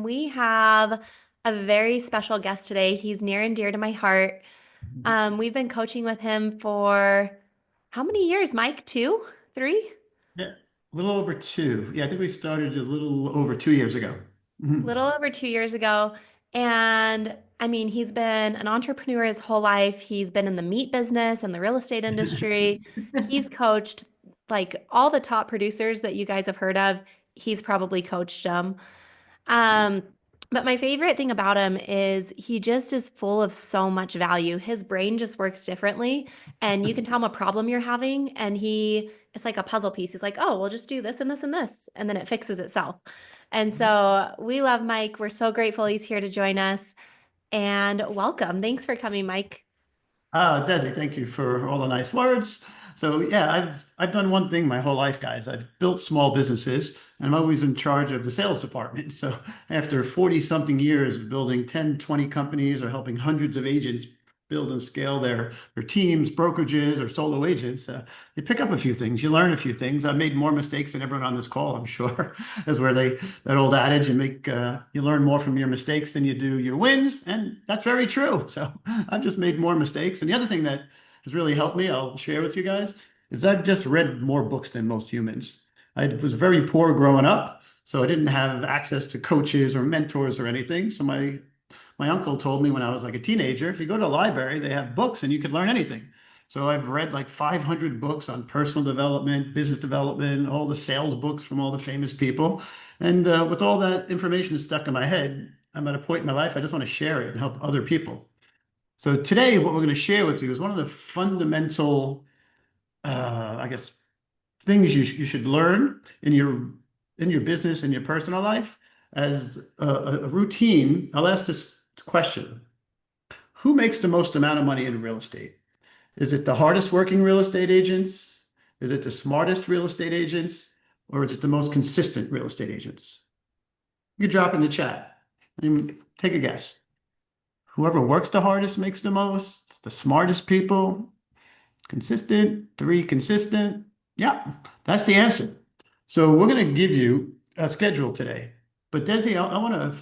We have a very special guest today. He's near and dear to my heart. We've been coaching with him for how many years, Mike? Two, three? Yeah, a little over two. Yeah, I think we started a little over 2 years ago. Mhm. Little over 2 years ago. And I mean, he's been an entrepreneur his whole life. He's been in the meat business and the real estate industry. He's coached like all the top producers that you guys have heard of. He's probably coached them. Um, but my favorite thing about him is he just is full of so much value. His brain just works differently, and you can tell him a problem you're having, and it's like a puzzle piece. He's like, oh, we'll just do this and this and this, and then it fixes itself. And so we love Mike. We're so grateful he's here to join us, and welcome. Thanks for coming, Mike. Desi, thank you for all the nice words. So yeah, I've done one thing my whole life, guys. I've built small businesses, and I'm always in charge of the sales department. So after 40 something years of building 10, 20 companies or helping hundreds of agents build and scale their teams, brokerages, or solo agents, you pick up a few things, you learn a few things. I've made more mistakes than everyone on this call, I'm sure. Is where that old adage, you learn more from your mistakes than you do your wins, and that's very true. So I've just made more mistakes. And the other thing that has really helped me, I'll share with you guys, is I've just read more books than most humans. I was very poor growing up, so I didn't have access to coaches or mentors or anything. So my uncle told me when I was like a teenager, if you go to a library, they have books and you can learn anything. So I've read like 500 books on personal development, business development, all the sales books from all the famous people. And with all that information stuck in my head, I'm at a point in my life I just want to share it and help other people. So today, what we're going to share with you is one of the fundamental, I guess, things you should learn in your business and your personal life as a routine. I'll ask this question: who makes the most amount of money in real estate? Is it the hardest working real estate agents? Is it the smartest real estate agents? Or is it the most consistent real estate agents? You can drop in the chat. I mean, take a guess. Whoever works the hardest makes the most, the smartest people, consistent, three consistent. Yeah, that's the answer. So we're going to give you a schedule today. But Desi, I want to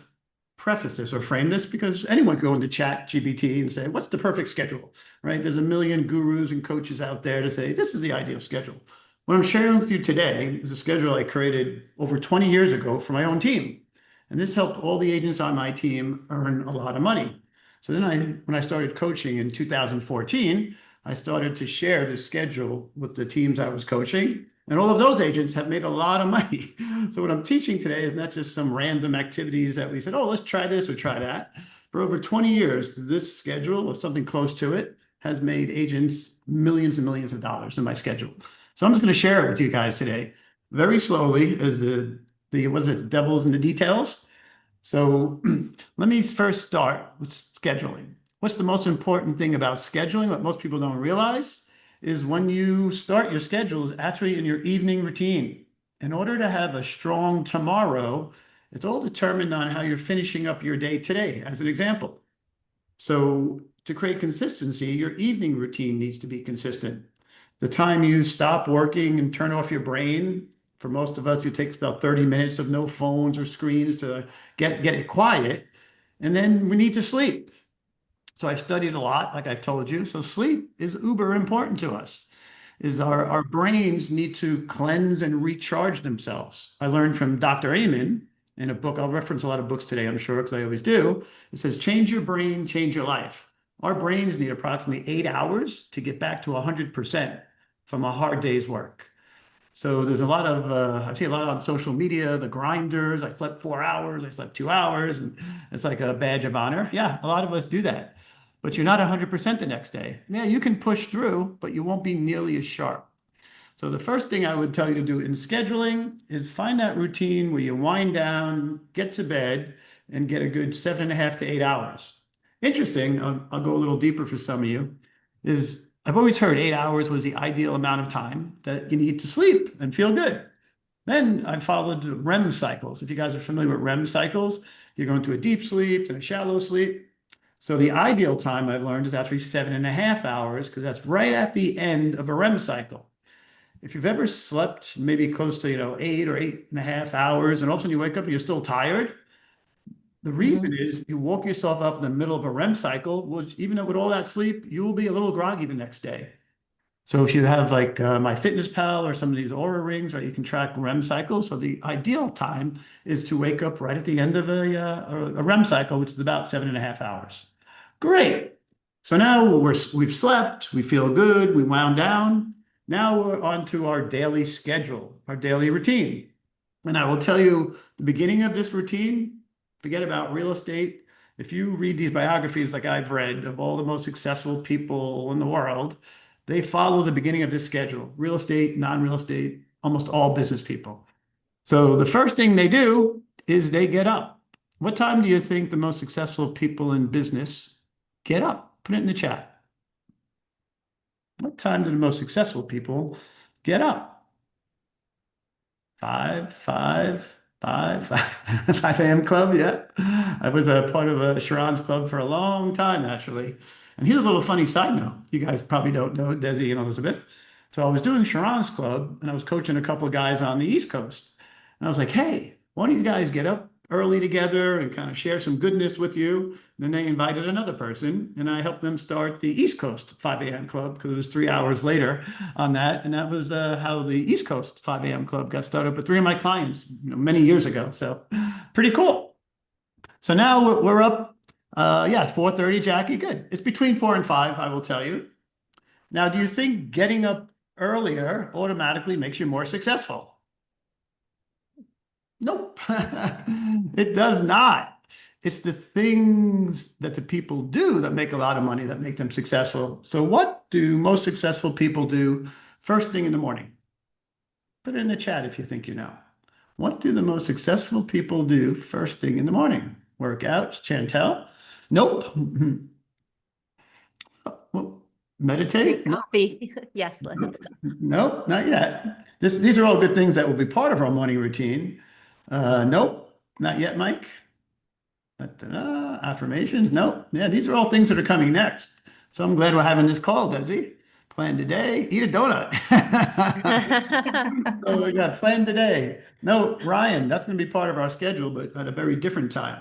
preface this or frame this because anyone can go into chat GPT and say, what's the perfect schedule, right? There's a million gurus and coaches out there to say, this is the ideal schedule. What I'm sharing with you today is a schedule I created over 20 years ago for my own team. And this helped all the agents on my team earn a lot of money. So then when I started coaching in 2014, I started to share this schedule with the teams I was coaching. And all of those agents have made a lot of money. So what I'm teaching today is not just some random activities that we said, oh, let's try this or try that. For over 20 years, this schedule or something close to it has made agents millions and millions of dollars in my schedule. So I'm just going to share it with you guys today, very slowly, as the what is it, devil's in the details. So let me first start with scheduling. What's the most important thing about scheduling? What most people don't realize is when you start your schedule is actually in your evening routine. In order to have a strong tomorrow, it's all determined on how you're finishing up your day today, as an example. So to create consistency, your evening routine needs to be consistent. The time you stop working and turn off your brain, for most of us, it takes about 30 minutes of no phones or screens to get it quiet. And then we need to sleep. So I studied a lot, like I've told you. So sleep is uber important to us. Is our brains need to cleanse and recharge themselves. I learned from Dr. Amen in a book. I'll reference a lot of books today, I'm sure, because I always do. It says, change your brain, change your life. Our brains need approximately 8 hours to get back to 100% from a hard day's work. So there's a lot of, I see a lot on social media, the grinders. I slept 4 hours, I slept 2 hours, and it's like a badge of honor. Yeah, a lot of us do that. But you're not 100% the next day. Yeah, you can push through, but you won't be nearly as sharp. So the first thing I would tell you to do in scheduling is find that routine where you wind down, get to bed, and get a good 7.5 to 8 hours. Interesting, I'll go a little deeper for some of you, is I've always heard 8 hours was the ideal amount of time that you need to sleep and feel good. Then I followed REM cycles. If you guys are familiar with REM cycles, you're going to a deep sleep and a shallow sleep. So the ideal time I've learned is actually 7.5 hours because that's right at the end of a REM cycle. If you've ever slept maybe close to 8 or 8.5 hours, and all of a sudden you wake up and you're still tired, The reason Hmm. is you woke yourself up in the middle of a REM cycle, which even with all that sleep, you will be a little groggy the next day. So if you have like my Fitness Pal or some of these Aura rings, right, you can track REM cycles. So the ideal time is to wake up right at the end of a REM cycle, which is about 7.5 hours. Great. So now we've slept, we feel good, we wound down. Now we're on to our daily schedule, our daily routine. And I will tell you, the beginning of this routine, forget about real estate. If you read these biographies like I've read of all the most successful people in the world, they follow the beginning of this schedule. Real estate, non-real estate, almost all business people. So the first thing they do is they get up. What time do you think the most successful people in business get up? Put it in the chat. What time do the most successful people get up? 5 a.m. club. Yeah. I was a part of a Sharon's club for a long time, actually. And here's a little funny side note. You guys probably don't know Desi and Elizabeth. So I was doing Sharon's club and I was coaching a couple of guys on the East Coast. And I was like, hey, why don't you guys get up early together and kind of share some goodness with you? And then they invited another person and I helped them start the East Coast 5 a.m. club because it was 3 hours later on that. And that was how the East Coast 5 a.m. club got started with three of my clients, many years ago. So pretty cool. So now we're up, yeah, 4:30, Jackie. Good. It's between 4 and 5, I will tell you. Now, do you think getting up earlier automatically makes you more successful? Nope. It does not. It's the things that the people do that make a lot of money that make them successful. So what do most successful people do first thing in the morning? Put it in the chat if you think you know. What do the most successful people do first thing in the morning? Work out, Chantel? Nope. Well, meditate? Drink No, coffee. Yes, Liz. nope, not yet. These are all good things that will be part of our morning routine. Nope, not yet, Mike. Da-da-da. Affirmations? Nope. Yeah, these are all things that are coming next. So I'm glad we're having this call, Desi. Plan today, eat a donut. So we got plan today. No, Ryan, that's going to be part of our schedule, but at a very different time.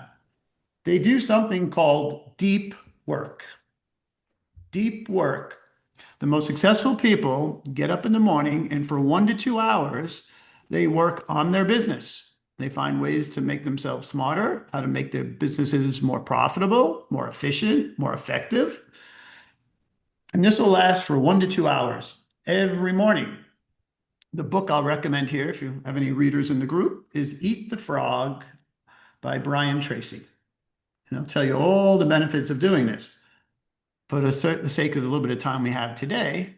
They do something called deep work. Deep work. The most successful people get up in the morning and for 1 to 2 hours, they work on their business. They find ways to make themselves smarter, how to make their businesses more profitable, more efficient, more effective. And this will last for 1 to 2 hours every morning. The book I'll recommend here, if you have any readers in the group, is Eat the Frog by Brian Tracy. And I'll tell you all the benefits of doing this. For the sake of the little bit of time we have today,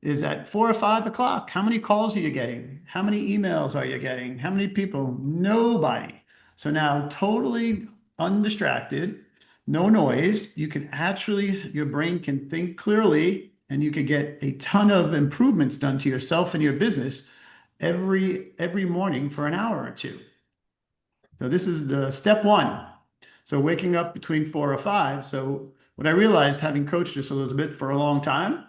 is at 4 or 5 o'clock. How many calls are you getting? How many emails are you getting? How many people? Nobody. So now, totally undistracted, no noise. You can actually, your brain can think clearly and you can get a ton of improvements done to yourself and your business every morning for an hour or two. So this is the step one. So waking up between 4 or 5. So what I realized, having coached this, Elizabeth, for a long time,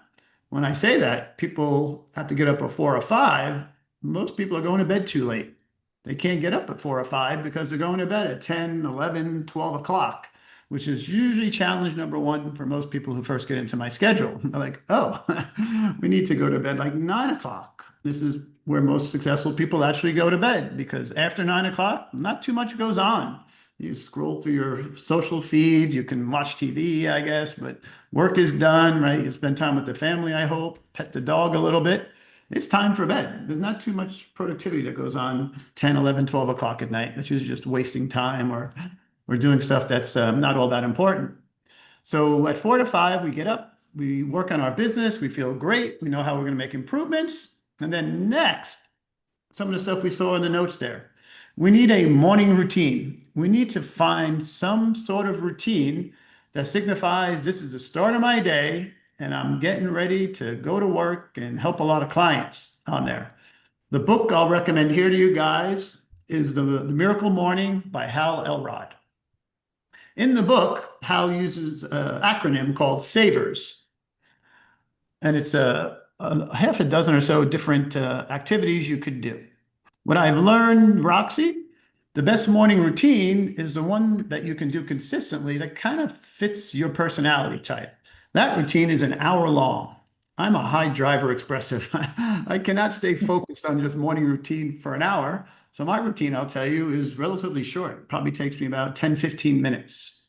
when I say that people have to get up at 4 or 5, most people are going to bed too late. They can't get up at 4 or 5 because they're going to bed at 10, 11, 12 o'clock, which is usually challenge number one for most people who first get into my schedule. They're like, oh, we need to go to bed like 9 o'clock. This is where most successful people actually go to bed because after 9 o'clock, not too much goes on. You scroll through your social feed, you can watch TV, I guess, but work is done, right? You spend time with the family, I hope, pet the dog a little bit. It's time for bed. There's not too much productivity that goes on 10, 11, 12 o'clock at night. It's usually just wasting time or doing stuff that's not all that important. So at 4 to 5, we get up, we work on our business, we feel great, we know how we're going to make improvements. And then next, some of the stuff we saw in the notes there. We need a morning routine. We need to find some sort of routine that signifies this is the start of my day and I'm getting ready to go to work and help a lot of clients on there. The book I'll recommend here to you guys is The Miracle Morning by Hal Elrod. In the book, Hal uses an acronym called SAVERS, and it's a half a dozen or so different activities you could do. What I've learned, Roxy, The best morning routine is the one that you can do consistently that kind of fits your personality type. That routine is an hour long. I'm a high driver expressive. I cannot stay focused on just morning routine for an hour. So my routine, I'll tell you, is relatively short. It probably takes me about 10, 15 minutes.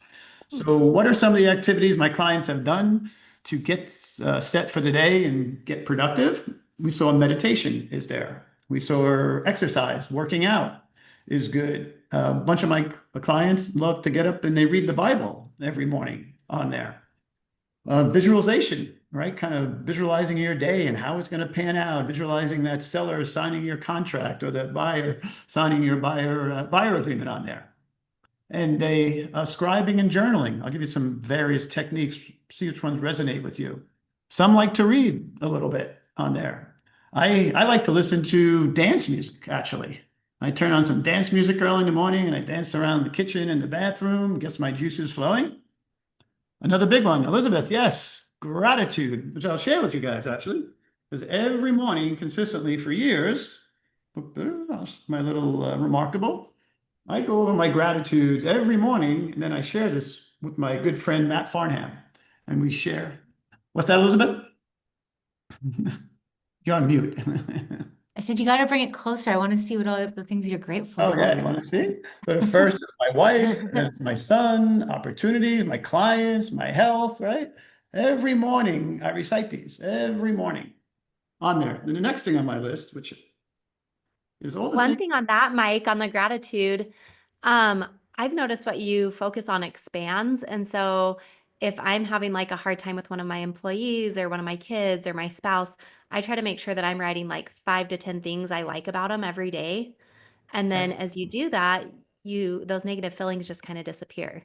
So what are some of the activities my clients have done to get set for the day and get productive? We saw meditation is there. We saw exercise, working out is good. A bunch of my clients love to get up and they read the Bible every morning on there. Visualization, right? Kind of visualizing your day and how it's going to pan out, visualizing that seller signing your contract or that buyer signing your buyer agreement on there. And they scribing and journaling. I'll give you some various techniques, see which ones resonate with you. Some like to read a little bit on there. I like to listen to dance music, actually. I turn on some dance music early in the morning and I dance around the kitchen and the bathroom, gets my juices flowing. Another big one, Elizabeth, yes, gratitude, which I'll share with you guys actually, because every morning consistently for years, my little remarkable, I go over my gratitudes every morning, and then I share this with my good friend Matt Farnham, and we share. What's that, Elizabeth? You're on mute. I said, you got to bring it closer. I want to see what all the things you're grateful Oh, yeah, for. you want to see? But first, it's my wife, and then it's my son, opportunities, my clients, my health, right? Every morning, I recite these every morning on there. And the next thing on my list, which is all the One things. thing on that, Mike, on the gratitude, um, I've noticed what you focus on expands. And so if I'm having like a hard time with one of my employees or one of my kids or my spouse, I try to make sure that I'm writing like 5 to 10 things I like about them every day. And then That's as you do that, those negative feelings just kind of disappear.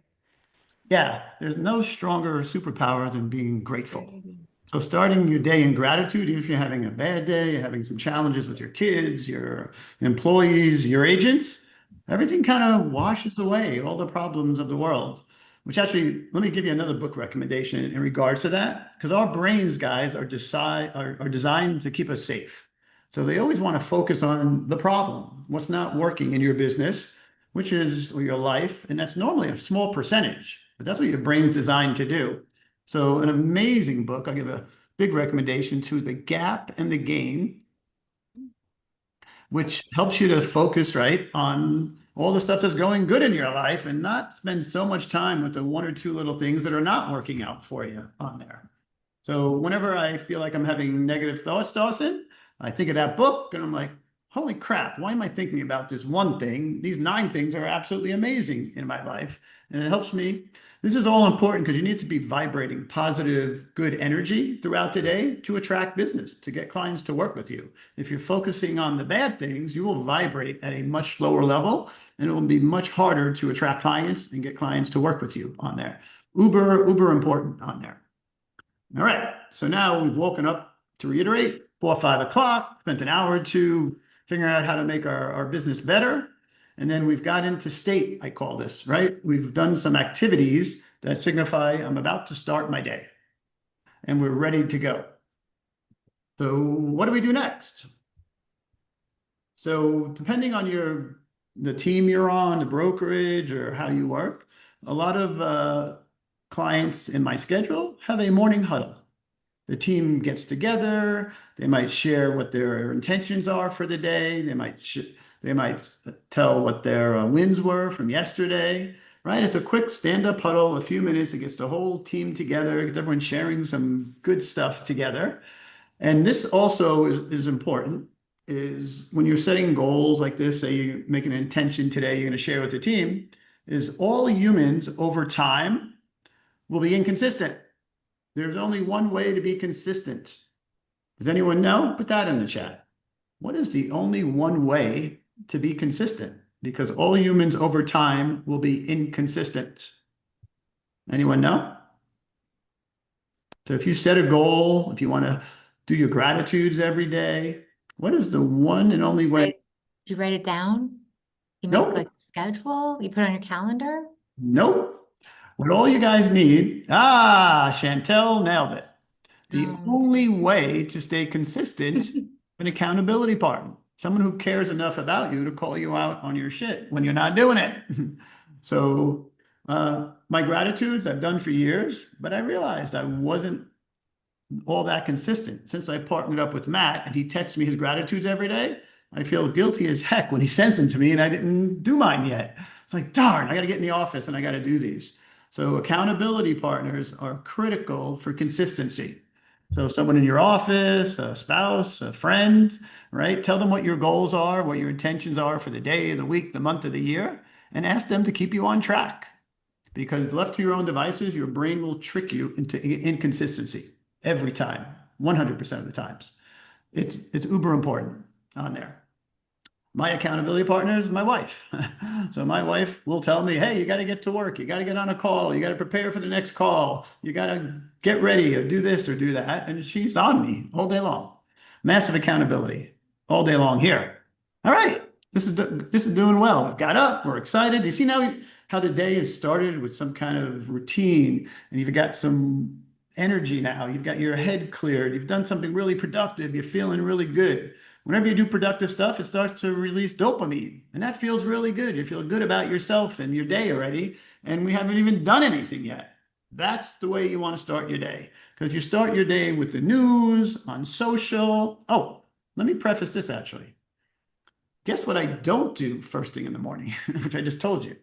Yeah, there's no stronger superpower than being grateful. Very So starting your day in gratitude, even if you're having a bad day, you're having some challenges with your kids, your employees, your agents, everything kind of washes away all the problems of the world. Which actually, let me give you another book recommendation in regards to that, because our brains, guys, are designed to keep us safe. So they always want to focus on the problem, what's not working in your business, which is or your life, and that's normally a small percentage, but that's what your brain's designed to do. So an amazing book. I'll give a big recommendation to The Gap and the Gain, which helps you to focus right on all the stuff that's going good in your life and not spend so much time with the one or two little things that are not working out for you on there. So whenever I feel like I'm having negative thoughts, Dawson, I think of that book and I'm like, holy crap, why am I thinking about this one thing? These 9 things are absolutely amazing in my life. And it helps me. This is all important because you need to be vibrating positive, good energy throughout the day to attract business, to get clients to work with you. If you're focusing on the bad things, you will vibrate at a much lower level and it will be much harder to attract clients and get clients to work with you on there. Uber important on there. All right. So now we've woken up to reiterate 4 or 5 o'clock, spent an hour or two figuring out how to make our business better. And then we've got into state, I call this, right? We've done some activities that signify I'm about to start my day and we're ready to go. So what do we do next? So depending on the team you're on, the brokerage or how you work, a lot of clients in my schedule have a morning huddle. The team gets together. They might share what their intentions are for the day. They might tell what their wins were from yesterday. Right? It's a quick stand-up huddle, a few minutes. It gets the whole team together, gets everyone sharing some good stuff together. And this also is important. Is when you're setting goals like this, say you make an intention today, you're going to share with the team. Is all humans over time will be inconsistent. There's only one way to be consistent. Does anyone know? Put that in the chat. What is the only one way to be consistent? Because all humans over time will be inconsistent. Anyone know? So if you set a goal, if you want to do your gratitudes every day, what is the one and only way? Did you write it down? You make like Nope. a schedule? You put it on your calendar? Nope. What all you guys need, Chantel nailed it. The Um, only way to stay consistent, an accountability partner. someone who cares enough about you to call you out on your shit when you're not doing it. So my gratitudes I've done for years, but I realized I wasn't all that consistent. Since I partnered up with Matt and he texts me his gratitudes every day, I feel guilty as heck when he sends them to me and I didn't do mine yet. It's like, darn, I got to get in the office and I got to do these. So accountability partners are critical for consistency. So someone in your office, a spouse, a friend, right? Tell them what your goals are, what your intentions are for the day, the week, the month of the year, and ask them to keep you on track. Because left to your own devices, your brain will trick you into inconsistency every time, 100% of the times. It's uber important on there. My accountability partner is my wife. So my wife will tell me, hey, you got to get to work. You got to get on a call. You got to prepare for the next call. You got to get ready or do this or do that. And she's on me all day long. Massive accountability all day long here. All right. This is doing well. We've got up. We're excited. You see now how the day has started with some kind of routine and you've got some energy now. You've got your head cleared. You've done something really productive. You're feeling really good. Whenever you do productive stuff, it starts to release dopamine, and that feels really good. You feel good about yourself and your day already, and we haven't even done anything yet. That's the way you want to start your day. Because you start your day with the news, on social. Oh, let me preface this actually. Guess what I don't do first thing in the morning, which I just told you.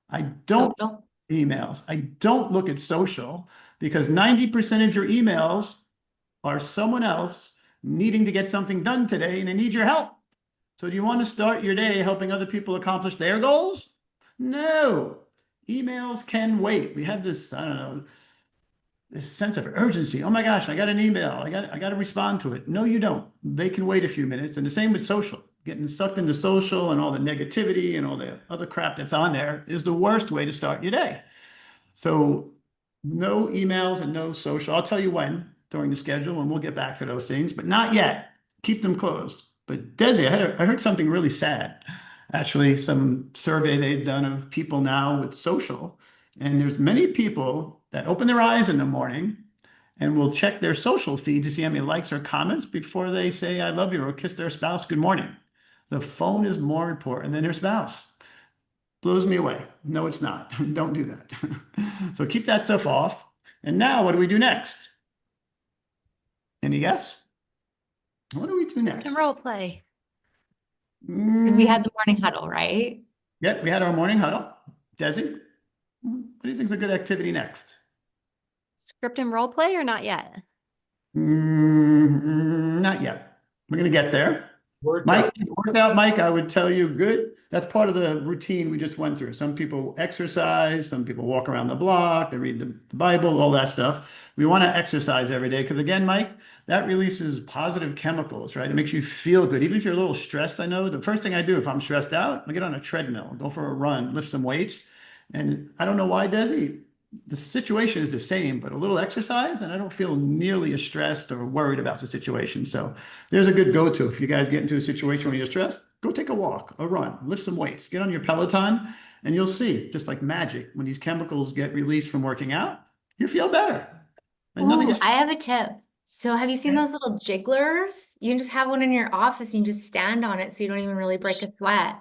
I don't Social. emails. I don't look at social because 90% of your emails are someone else needing to get something done today and they need your help. So do you want to start your day helping other people accomplish their goals? No. Emails can wait. We have this, I don't know, this sense of urgency. Oh my gosh, I got an email. I got to respond to it. No, you don't. They can wait a few minutes. And the same with social. Getting sucked into social and all the negativity and all the other crap that's on there is the worst way to start your day. So no emails and no social. I'll tell you when during the schedule, and we'll get back to those things, but not yet. Keep them closed. But Desi, I heard something really sad. Actually, some survey they've done of people now with social, and there's many people that open their eyes in the morning and will check their social feed to see how many likes or comments before they say I love you or kiss their spouse good morning. The phone is more important than their spouse. Blows me away. No, it's not. Don't do that. So keep that stuff off. And now what do we do next? Any guess? What do we do Script next? and role play. Because we had the morning huddle, right? Yeah, we had our morning huddle. Desi, what do you think is a good activity next? Script and role play or not yet? Not yet. We're going to get there. Mike, workout, Mike, I would tell you good. That's part of the routine we just went through. Some people exercise, some people walk around the block, they read the Bible, all that stuff. We want to exercise every day because again, Mike, that releases positive chemicals, right? It makes you feel good. Even if you're a little stressed, I know the first thing I do if I'm stressed out, I get on a treadmill, go for a run, lift some weights. And I don't know why, Desi, the situation is the same, but a little exercise, and I don't feel nearly as stressed or worried about the situation. So there's a good go-to. If you guys get into a situation where you're stressed, go take a walk, a run, lift some weights, get on your Peloton, and you'll see, just like magic, when these chemicals get released from working out, you feel better. And nothing Ooh, is. I have a tip. So have you seen those little jigglers? You can just have one in your office and you just stand on it so you don't even really break a sweat.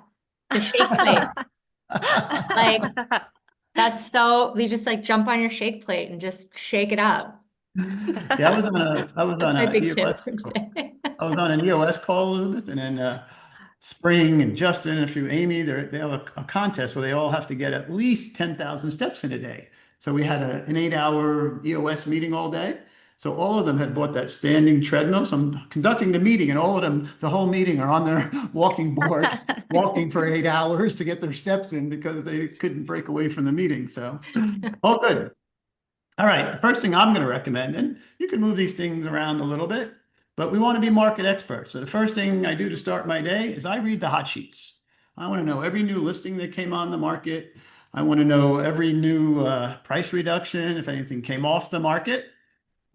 The shake plate. Like that's so you just like jump on your shake plate and just shake it up. Yeah, I was That's on my a big tip EOS for today. I was on an EOS call, Elizabeth, and then Spring and Justin and a few Amy, they have a contest where they all have to get at least 10,000 steps in a day. So we had an 8-hour EOS meeting all day. So all of them had bought that standing treadmill. So I'm conducting the meeting, and all of them, the whole meeting, are on their walking board, walking for 8 hours to get their steps in because they couldn't break away from the meeting. So all good. All right, the first thing I'm going to recommend, and you can move these things around a little bit, but we want to be market experts. So the first thing I do to start my day is I read the hot sheets. I want to know every new listing that came on the market. I want to know every new price reduction, if anything came off the market.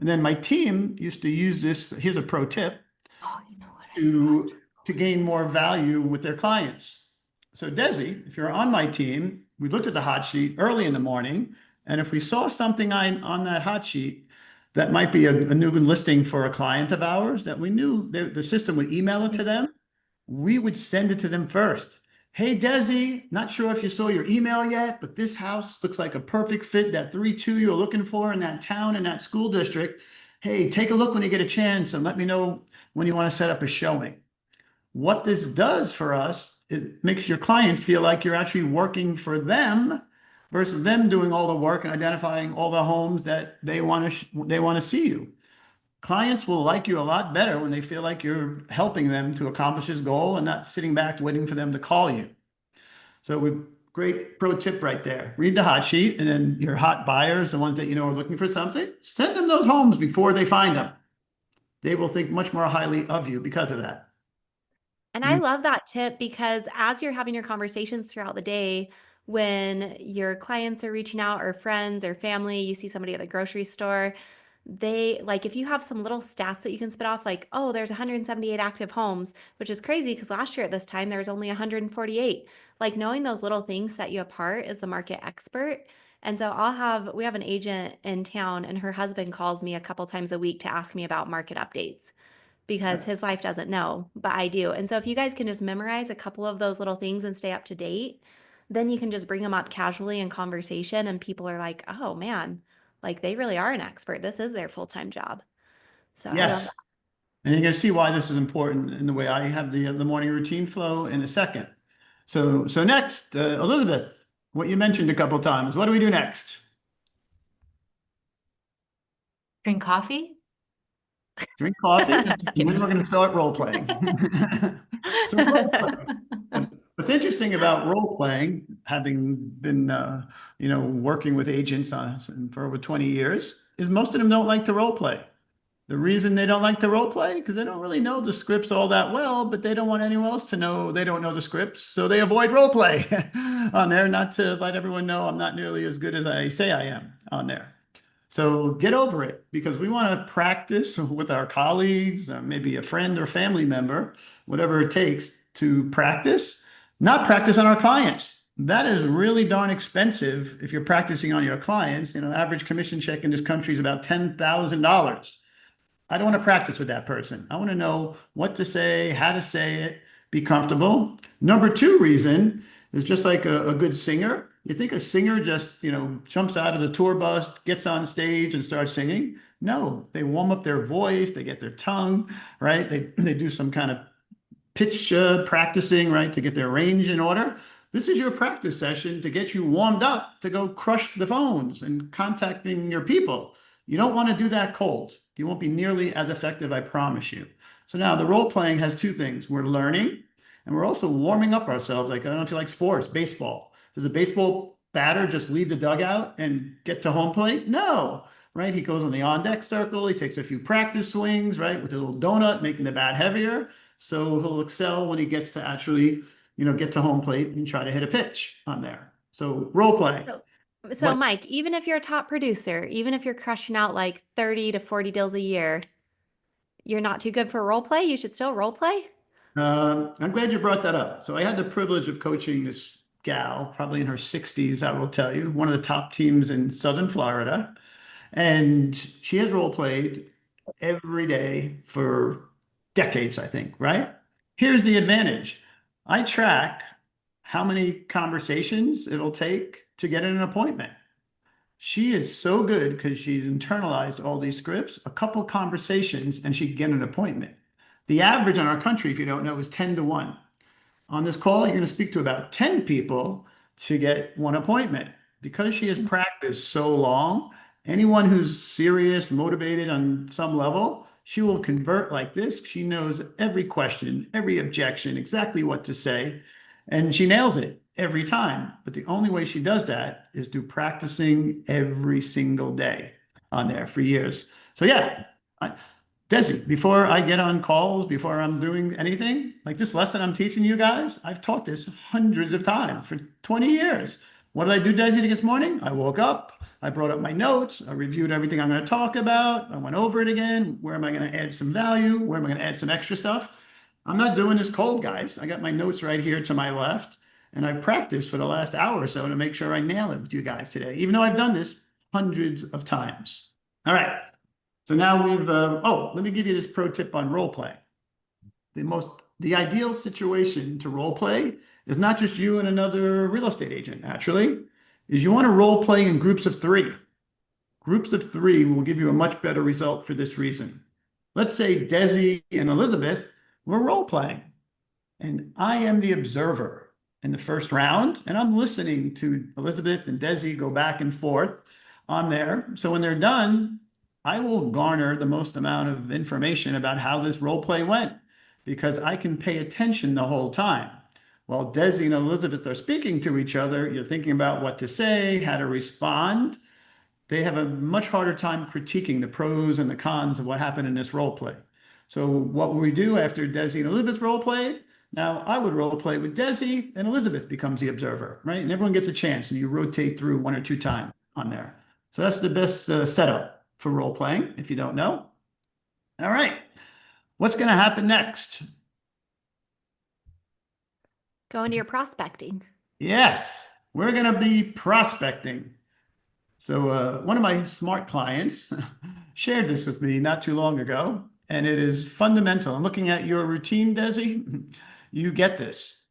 And then my team used to use this. Here's a pro tip Oh, you know what I to forgot. gain more value with their clients. So Desi, if you're on my team, we looked at the hot sheet early in the morning, and if we saw something on that hot sheet that might be a new listing for a client of ours that we knew the system would email it to them, we would send it to them first. Hey, Desi, not sure if you saw your email yet, but this house looks like a perfect fit, that 3-2 you're looking for in that town, in that school district. Hey, take a look when you get a chance and let me know when you want to set up a showing. What this does for us is it makes your client feel like you're actually working for them versus them doing all the work and identifying all the homes that they want to see you. Clients will like you a lot better when they feel like you're helping them to accomplish his goal and not sitting back waiting for them to call you. So we great pro tip right there. Read the hot sheet, and then your hot buyers, the ones that you know are looking for something, send them those homes before they find them. They will think much more highly of you because of that. And I love that tip because as you're having your conversations throughout the day, when your clients are reaching out or friends or family, you see somebody at the grocery store, they like if you have some little stats that you can spit off, like, oh, there's 178 active homes, which is crazy because last year at this time there was only 148. Like knowing those little things set you apart as the market expert. And so we have an agent in town and her husband calls me a couple times a week to ask me about market updates because his wife doesn't know, but I do. And so if you guys can just memorize a couple of those little things and stay up to date, then you can just bring them up casually in conversation and people are like, "Oh man, like they really are an expert. This is their full-time job." So I love that. Yes. And you're going to see why this is important in the way I have the morning routine flow in a second. So next, Elizabeth, what you mentioned a couple of times. What do we do next? Drink coffee? Drink coffee, I'm just and then we're kidding. going to start role playing. So role playing. What's interesting about role playing, having been working with agents for over 20 years, is most of them don't like to role play. The reason they don't like to role play because they don't really know the scripts all that well, but they don't want anyone else to know they don't know the scripts, so they avoid role play on there, not to let everyone know I'm not nearly as good as I say I am on there. So get over it because we want to practice with our colleagues, maybe a friend or family member, whatever it takes to practice, not practice on our clients. That is really darn expensive if you're practicing on your clients. Average commission check in this country is about $10,000. I don't want to practice with that person. I want to know what to say, how to say it, be comfortable. Number two reason is just like a good singer. You think a singer just, jumps out of the tour bus, gets on stage and starts singing? No, they warm up their voice, they get their tongue, right? They do some kind of pitch practicing, right, to get their range in order. This is your practice session to get you warmed up to go crush the phones and contacting your people. You don't want to do that cold. You won't be nearly as effective, I promise you. So now the role playing has two things. We're learning and we're also warming up ourselves. Like, I don't know if you like sports, baseball. Does a baseball batter just leave the dugout and get to home plate? No, right? He goes on the on deck circle. He takes a few practice swings, right, with a little donut, making the bat heavier. So he'll excel when he gets to actually, get to home plate and try to hit a pitch on there. So role play. So, so What Mike, even if you're a top producer, even if you're crushing out like 30 to 40 deals a year, you're not too good for role play, you should still role play? I'm glad you brought that up. So I had the privilege of coaching this gal, probably in her 60s, I will tell you, one of the top teams in Southern Florida. And she has role played every day for decades, I think, right? Here's the advantage. I track how many conversations it'll take to get an appointment. She is so good because she's internalized all these scripts, a couple conversations, and she can get an appointment. The average in our country, if you don't know, is 10 to 1. On this call, you're going to speak to about 10 people to get one appointment. Because she has practiced so long, anyone who's serious, motivated on some level, she will convert like this. She knows every question, every objection, exactly what to say, and she nails it every time. But the only way she does that is through practicing every single day on there for years. So yeah, Desi, before I get on calls, before I'm doing anything, like this lesson I'm teaching you guys, I've taught this hundreds of times for 20 years. What did I do, Desi, this morning? I woke up, I brought up my notes, I reviewed everything I'm going to talk about, I went over it again. Where am I going to add some value? Where am I going to add some extra stuff? I'm not doing this cold, guys. I got my notes right here to my left, and I've practiced for the last hour or so to make sure I nail it with you guys today, even though I've done this hundreds of times. All right. So now let me give you this pro tip on role play. The most the ideal situation to role play is not just you and another real estate agent, actually, is you want to role play in groups of three. Groups of three will give you a much better result for this reason. Let's say Desi and Elizabeth were role playing, and I am the observer in the first round, and I'm listening to Elizabeth and Desi go back and forth on there. So when they're done, I will garner the most amount of information about how this role play went because I can pay attention the whole time. While Desi and Elizabeth are speaking to each other, you're thinking about what to say, how to respond. They have a much harder time critiquing the pros and the cons of what happened in this role play. So what will we do after Desi and Elizabeth role played? Now I would role play with Desi and Elizabeth becomes the observer, right? And everyone gets a chance and you rotate through one or two times on there. So that's the best setup for role playing if you don't know. All right, what's going to happen next? Go into your prospecting. Yes, we're going to be prospecting. So one of my smart clients shared this with me not too long ago, and it is fundamental. I'm looking at your routine, Desi. You get this.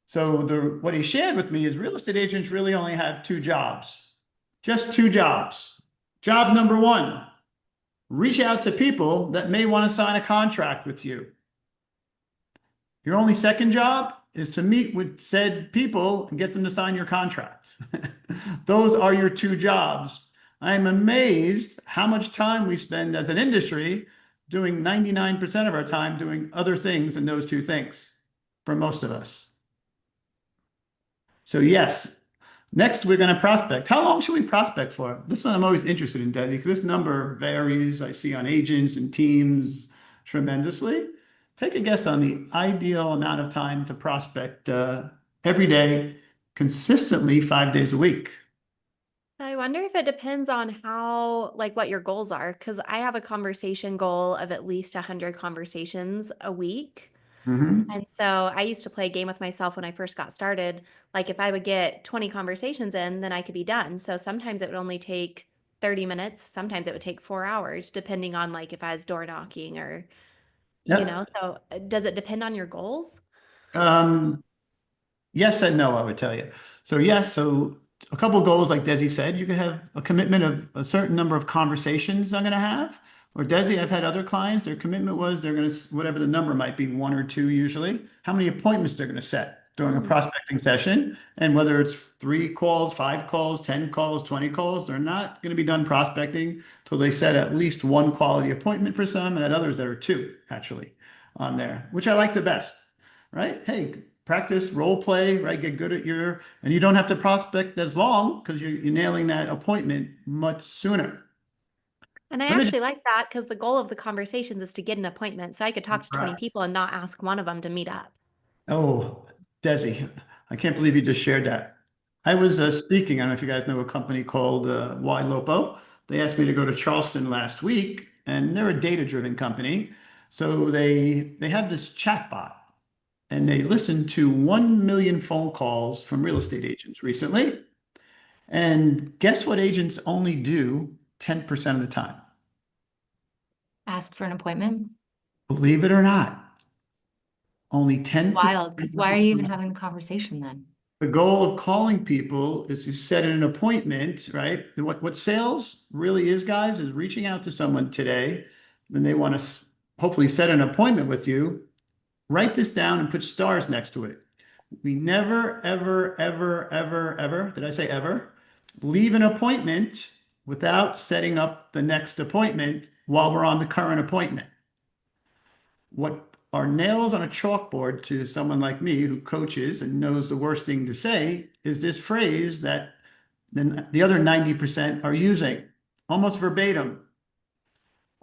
So what he shared with me is real estate agents really only have two jobs, just two jobs. Job number one, reach out to people that may want to sign a contract with you. Your only second job is to meet with said people and get them to sign your contract. Those are your two jobs. I'm amazed how much time we spend as an industry doing 99% of our time doing other things than those two things for most of us. So yes, next we're going to prospect. How long should we prospect for? This one I'm always interested in, Daddy, because this number varies. I see on agents and teams tremendously. Take a guess on the ideal amount of time to prospect every day, consistently 5 days a week. I wonder if it depends on how, like, what your goals are, because I have a conversation goal of at least 100 conversations a week. Mhm. And so I used to play a game with myself when I first got started. Like, if I would get 20 conversations in, then I could be done. So sometimes it would only take 30 minutes. Sometimes it would take 4 hours, depending on like if I was door knocking or, Yep. so does it depend on your goals? Um, Yes and no, I would tell you. So yes, so a couple of goals, like Desi said, you could have a commitment of a certain number of conversations I'm going to have. Or Desi, I've had other clients, their commitment was they're going to, whatever the number might be, one or two usually, how many appointments they're going to set during a Mm. prospecting session. And whether it's 3 calls, 5 calls, 10 calls, 20 calls, they're not going to be done prospecting till they set at least one quality appointment for some, and at others there are two actually on there, which I like the best, right? Hey, practice, role play, right? Get good at and you don't have to prospect as long because you're nailing that appointment much sooner. And I Let me just, actually like that because the goal of the conversations is to get an appointment. So I could talk to 20 right. people and not ask one of them to meet up. Oh, Desi, I can't believe you just shared that. I was speaking, I don't know if you guys know a company called Y Lopo. They asked me to go to Charleston last week, and they're a data-driven company. So they have this chat bot, and they listened to 1 million phone calls from real estate agents recently. And guess what agents only do 10% of the time? Ask for an appointment. Believe it or not, only It's 10% wild. of Because why are the you even time. having the conversation then? The goal of calling people is to set an appointment, right? What sales really is, guys, is reaching out to someone today, then they want to hopefully set an appointment with you. Write this down and put stars next to it. We never, ever, ever, ever, ever, did I say ever? Leave an appointment without setting up the next appointment while we're on the current appointment. What are nails on a chalkboard to someone like me who coaches and knows the worst thing to say is this phrase that then the other 90% are using almost verbatim.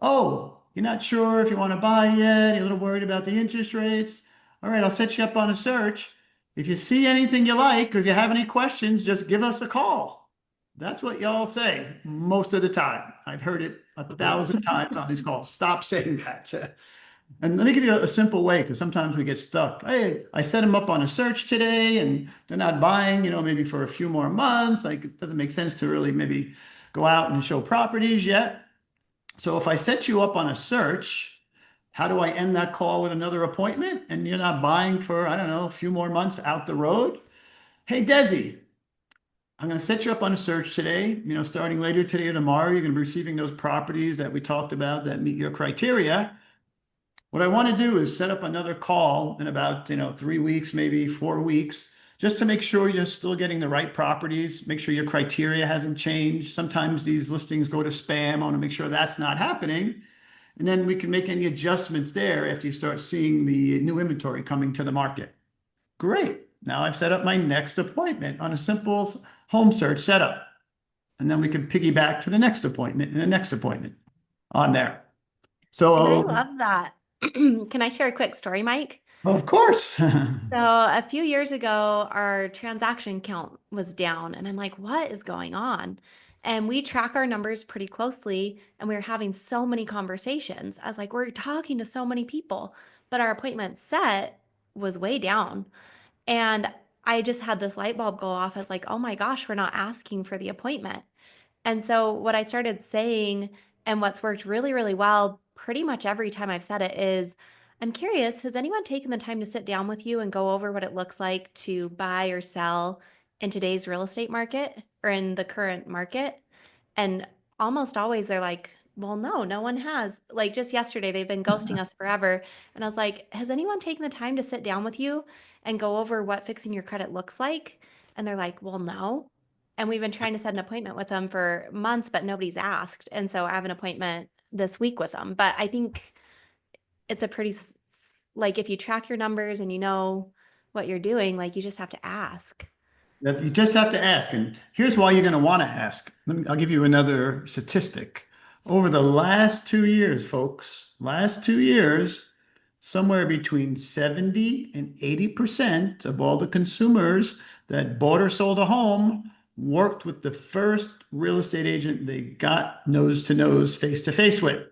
Oh, you're not sure if you want to buy yet. You're a little worried about the interest rates. All right, I'll set you up on a search. If you see anything you like, or if you have any questions, just give us a call. That's what y'all say most of the time. I've heard it 1,000 times on these calls. Stop saying that. And let me give you a simple way, because sometimes we get stuck. Hey, I set them up on a search today and they're not buying, maybe for a few more months. Like it doesn't make sense to really maybe go out and show properties yet. So if I set you up on a search, How do I end that call with another appointment? And you're not buying for, I don't know, a few more months out the road. Hey, Desi, I'm going to set you up on a search today. Starting later today or tomorrow, you're going to be receiving those properties that we talked about that meet your criteria. What I want to do is set up another call in about, 3 weeks, maybe 4 weeks, just to make sure you're still getting the right properties, make sure your criteria hasn't changed. Sometimes these listings go to spam. I want to make sure that's not happening. And then we can make any adjustments there after you start seeing the new inventory coming to the market. Great. Now I've set up my next appointment on a simple home search setup. And then we can piggyback to the next appointment and the next appointment on there. And I So, love that. Can I share a quick story, Mike? of course. So a few years ago, our transaction count was down, and I'm like, what is going on? And we track our numbers pretty closely, and we were having so many conversations. I was like, we're talking to so many people, but our appointment set was way down. And I just had this light bulb go off. I was like, oh my gosh, we're not asking for the appointment. And so, what I started saying, and what's worked really, really well pretty much every time I've said it, is I'm curious, has anyone taken the time to sit down with you and go over what it looks like to buy or sell in today's real estate market or in the current market? And almost always they're like, well, no, no one has. Like just yesterday, they've been ghosting us forever. And I was like, has anyone taken the time to sit down with you and go over what fixing your credit looks like? And they're like, well, no. And we've been trying to set an appointment with them for months, but nobody's asked. And so I have an appointment this week with them. But I think it's a pretty, like, if you track your numbers and you know what you're doing, like, you just have to ask. That you just have to ask. And here's why you're going to want to ask. I'll give you another statistic. Over the last 2 years, folks, last 2 years, somewhere between 70 and 80% of all the consumers that bought or sold a home worked with the first real estate agent they got nose to nose, face to face with.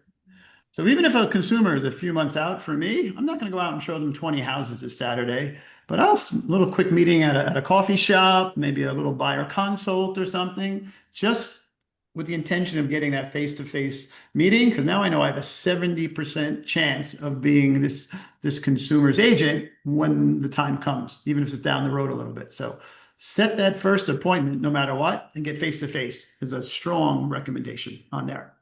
So even if a consumer is a few months out for me, I'm not going to go out and show them 20 houses this Saturday, but I'll a little quick meeting at a coffee shop, maybe a little buyer consult or something, just with the intention of getting that face-to-face meeting, because now I know I have a 70% chance of being this consumer's agent when the time comes, even if it's down the road a little bit. So set that first appointment no matter what and get face-to-face is a strong recommendation on there.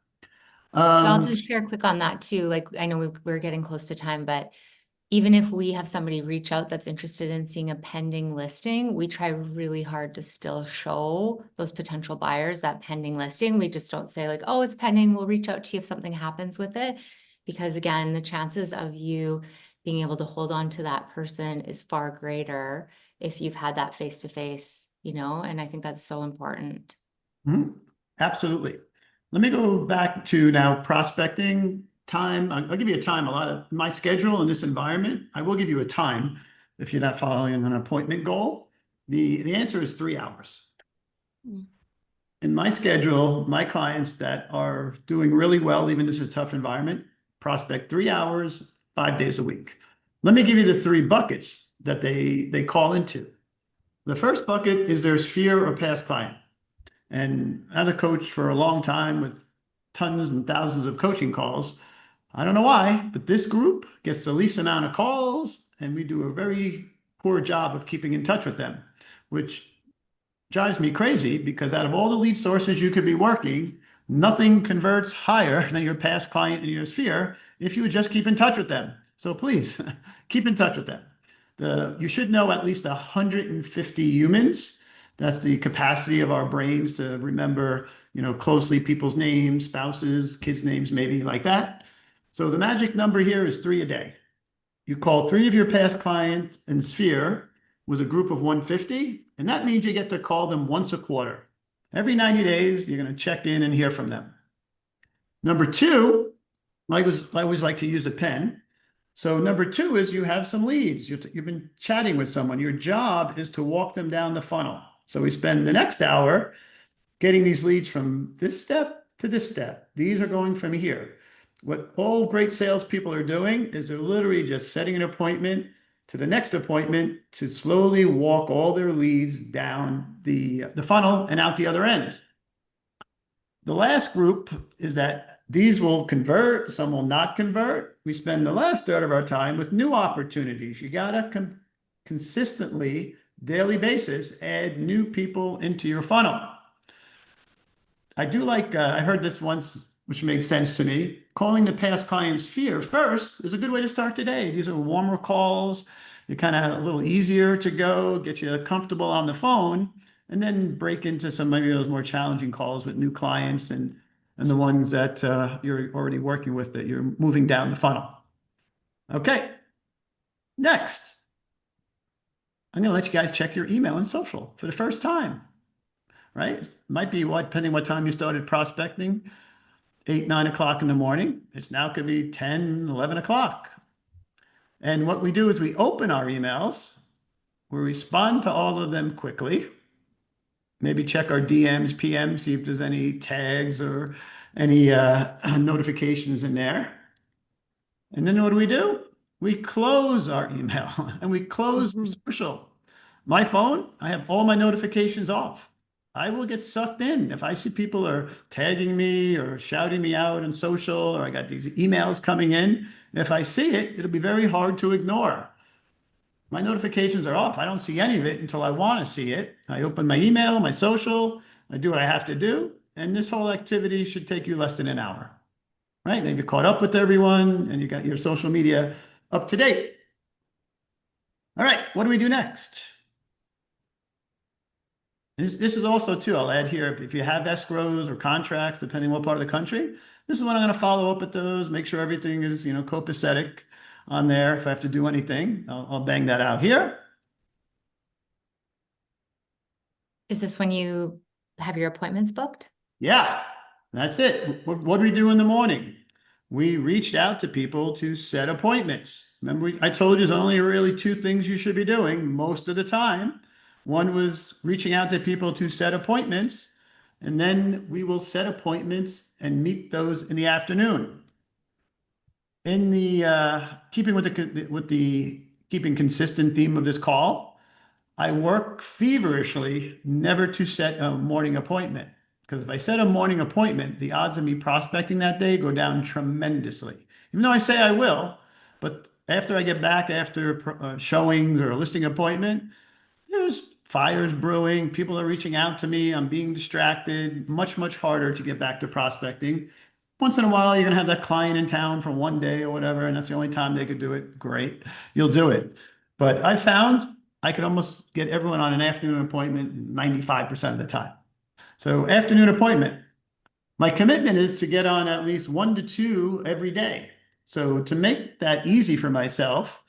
I'll just share quick on that too. Like, I know we're getting close to time, but even if we have somebody reach out that's interested in seeing a pending listing, we try really hard to still show those potential buyers that pending listing. We just don't say like, oh, it's pending. We'll reach out to you if something happens with it. Because again, the chances of you being able to hold on to that person is far greater if you've had that face-to-face, and I think that's so important. Mhm. Absolutely. Let me go back to now prospecting time. I'll give you a time. A lot of my schedule in this environment, I will give you a time if you're not following an appointment goal. The answer is 3 hours. Mm. In my schedule, my clients that are doing really well, even this is a tough environment, prospect 3 hours, 5 days a week. Let me give you the three buckets that they call into. The first bucket is their sphere or past client. And as a coach for a long time with tons and thousands of coaching calls, I don't know why, but this group gets the least amount of calls, and we do a very poor job of keeping in touch with them, which drives me crazy because out of all the lead sources you could be working, nothing converts higher than your past client in your sphere if you would just keep in touch with them. So please keep in touch with them. You should know at least 150 humans. That's the capacity of our brains to remember, closely people's names, spouses, kids' names, maybe like that. So the magic number here is 3 a day. You call 3 of your past clients in sphere with a group of 150, and that means you get to call them once a quarter. Every 90 days, you're going to check in and hear from them. Number two, I always like to use a pen. So number two is you have some leads. You've been chatting with someone. Your job is to walk them down the funnel. So we spend the next hour getting these leads from this step to this step. These are going from here. What all great salespeople are doing is they're literally just setting an appointment to the next appointment to slowly walk all their leads down the funnel and out the other end. The last group is that These will convert, some will not convert. We spend the last third of our time with new opportunities. You got to consistently, daily basis, add new people into your funnel. I do like, I heard this once, which made sense to me. Calling the past client's fear first is a good way to start today. These are warmer calls. They're kind of a little easier to go, get you comfortable on the phone, and then break into some maybe those more challenging calls with new clients and the ones that you're already working with that you're moving down the funnel. Okay, next, I'm going to let you guys check your email and social for the first time, right? It might be what, depending what time you started prospecting, 8, 9 o'clock in the morning. It's now could be 10, 11 o'clock. And what we do is we open our emails, we respond to all of them quickly, maybe check our DMs, PMs, see if there's any tags or any notifications in there. And then what do? We close our email and we close Mhm. social. My phone, I have all my notifications off. I will get sucked in. If I see people are tagging me or shouting me out on social, or I got these emails coming in, if I see it, it'll be very hard to ignore. My notifications are off. I don't see any of it until I want to see it. I open my email, my social, I do what I have to do, and this whole activity should take you less than an hour, right? Then you're caught up with everyone and you got your social media up to date. All right, what do we do next? This is also too, I'll add here, if you have escrows or contracts, depending what part of the country, this is when I'm going to follow up with those, make sure everything is, copacetic on there. If I have to do anything, I'll bang that out here. Is this when you have your appointments booked? Yeah, that's it. What do we do in the morning? We reached out to people to set appointments. Remember, I told you there's only really two things you should be doing most of the time. One was reaching out to people to set appointments, and then we will set appointments and meet those in the afternoon. In the keeping with the keeping consistent theme of this call, I work feverishly never to set a morning appointment. Because if I set a morning appointment, the odds of me prospecting that day go down tremendously. Even though I say I will, but after I get back after showings or a listing appointment, there's fires brewing. People are reaching out to me. I'm being distracted. Much, much harder to get back to prospecting. Once in a while, you're going to have that client in town for one day or whatever, and that's the only time they could do it. Great. You'll do it. But I found I could almost get everyone on an afternoon appointment 95% of the time. So afternoon appointment. My commitment is to get on at least 1 to 2 every day. So to make that easy for myself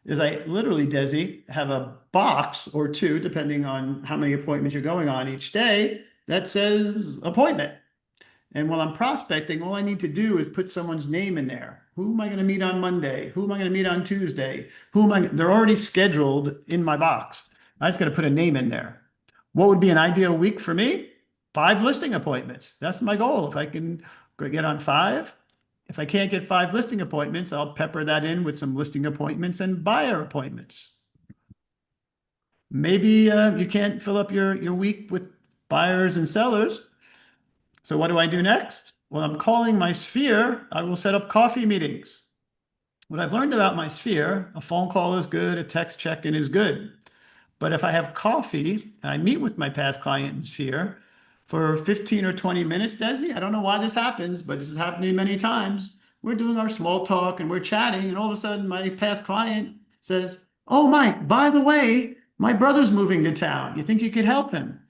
is I literally, Desi, have a box or two, depending on how many appointments you're going on each day, that says appointment. And while I'm prospecting, all I need to do is put someone's name in there. Who am I going to meet on Monday? Who am I going to meet on Tuesday? They're already scheduled in my box. I just got to put a name in there. What would be an ideal week for me? 5 listing appointments. That's my goal. If I can get on 5, if I can't get 5 listing appointments, I'll pepper that in with some listing appointments and buyer appointments. Maybe you can't fill up your week with buyers and sellers. So what do I do next? Well, I'm calling my sphere. I will set up coffee meetings. What I've learned about my sphere, a phone call is good, a text check-in is good. But if I have coffee, I meet with my past client in sphere for 15 or 20 minutes, Desi. I don't know why this happens, but this has happened to me many times. We're doing our small talk and we're chatting, and all of a sudden my past client says, "Oh, Mike, by the way, my brother's moving to town. You think you could help him?"